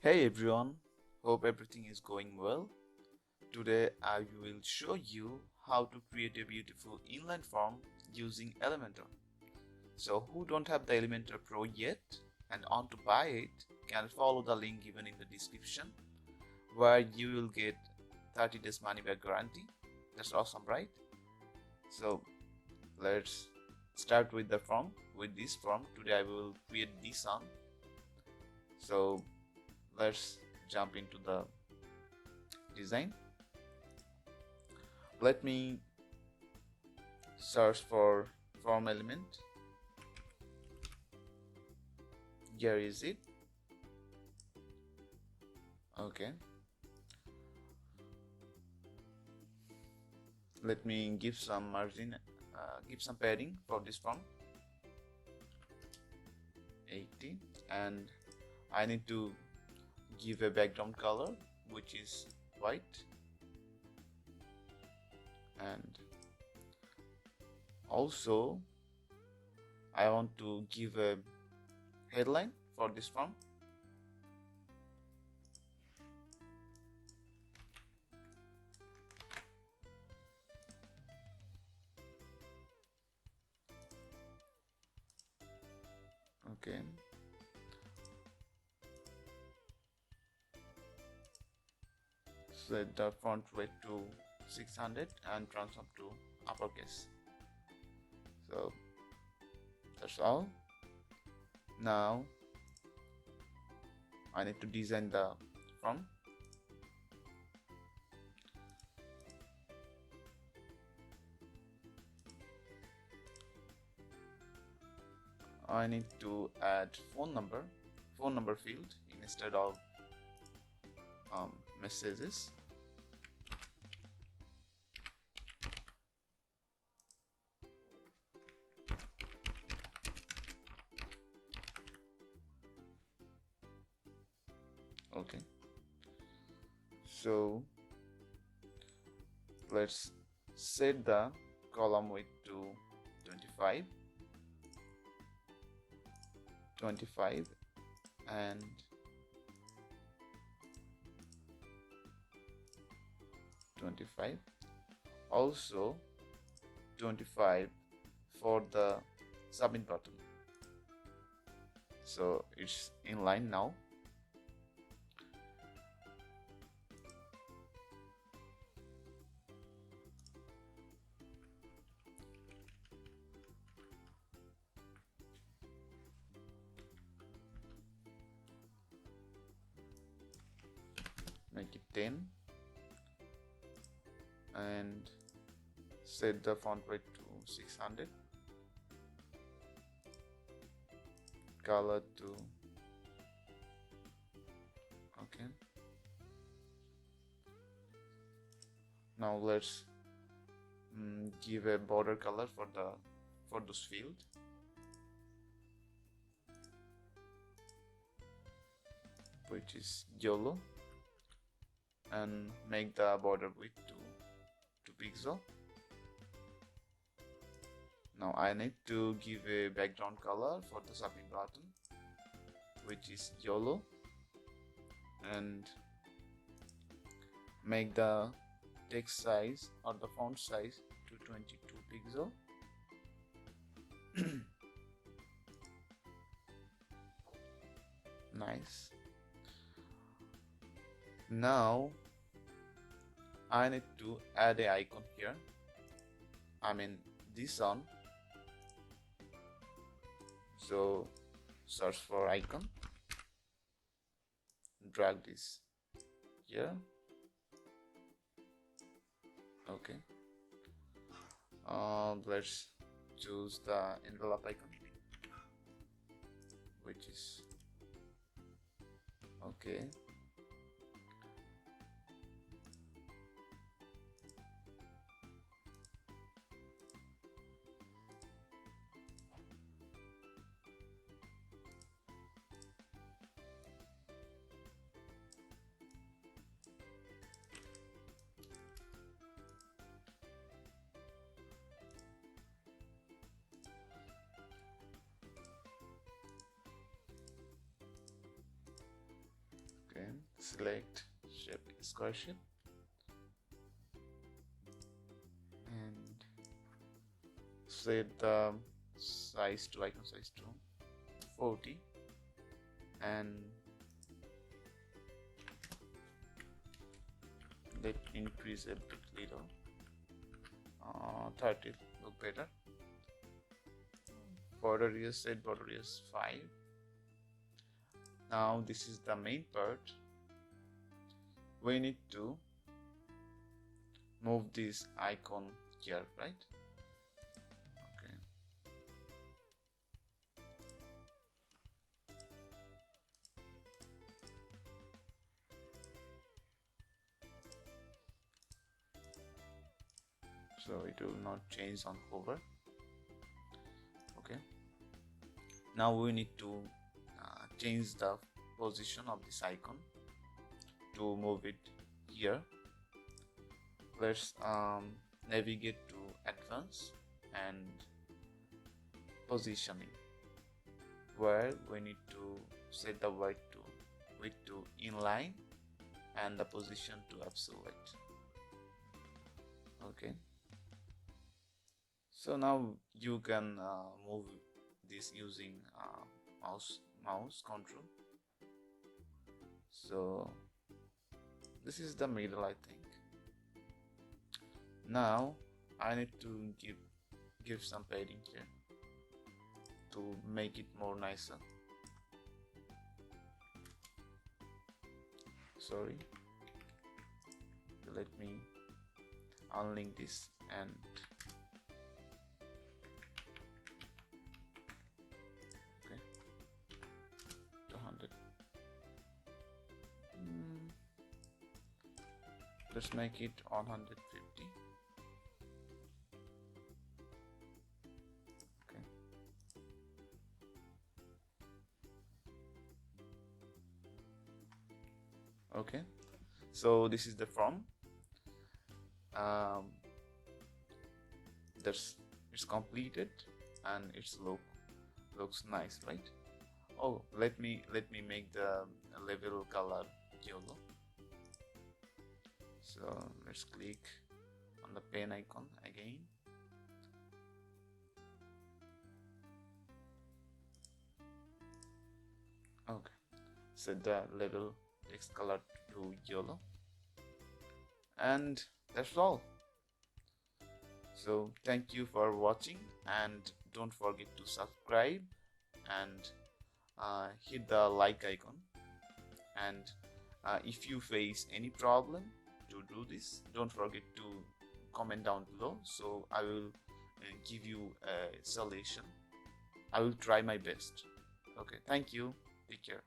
Hey everyone, hope everything is going well. Today I will show you how to create a beautiful inline form using Elementor. So who don't have the Elementor Pro yet and want to buy it can follow the link given in the description where you will get 30 days money back guarantee. That's awesome, right? So let's start with the form. With this form, today I will create this one. So let's jump into the design. Let me search for form element. Here is it. Okay, let me give some margin, give some padding for this form, 80, and I need to give a background color which is white, and also I want to give a headline for this form. Okay, set the font weight to 600 and transform to uppercase. So that's all. Now I need to design the form. I need to add phone number field instead of messages. Okay, so let's set the column width to 25 and 25, also 25 for the submit button. So it's in line now. Make it 10 and set the font weight to 600, color to okay. Now let's give a border color for this field. Which is yellow, and make the border width to 2 pixel. Now I need to give a background color for the submit button, which is yellow, and make the text size or the font size to 22 pixel. Nice. Now I need to add an icon here. I mean this one. So search for icon, drag this here. Okay, let's choose the envelope icon, which is okay. select shape square shape and set the size to icon size to 40 and let increase a bit little 30 look better. Border radius, set border radius 5. Now this is the main part. We need to move this icon here, right? Okay. So it will not change on hover. Okay. Now we need to change the position of this icon to move it here. Let's navigate to advanced and positioning, where we need to set the width to inline and the position to absolute. Okay, so now you can move this using mouse control. So this is the middle, I think. Now I need to give some padding here to make it more nicer. Sorry, let me unlink this and okay, 200. Let's make it 150. Okay. Okay. So this is the form. It's completed and looks nice, right? Oh, let me make the level color yellow. So let's click on the pen icon again. Okay, set the level text color to yellow, and that's all. So thank you for watching, and don't forget to subscribe and hit the like icon. And if you face any problem to do this, don't forget to comment down below, so I will give you a solution. I will try my best. Okay, thank you, take care.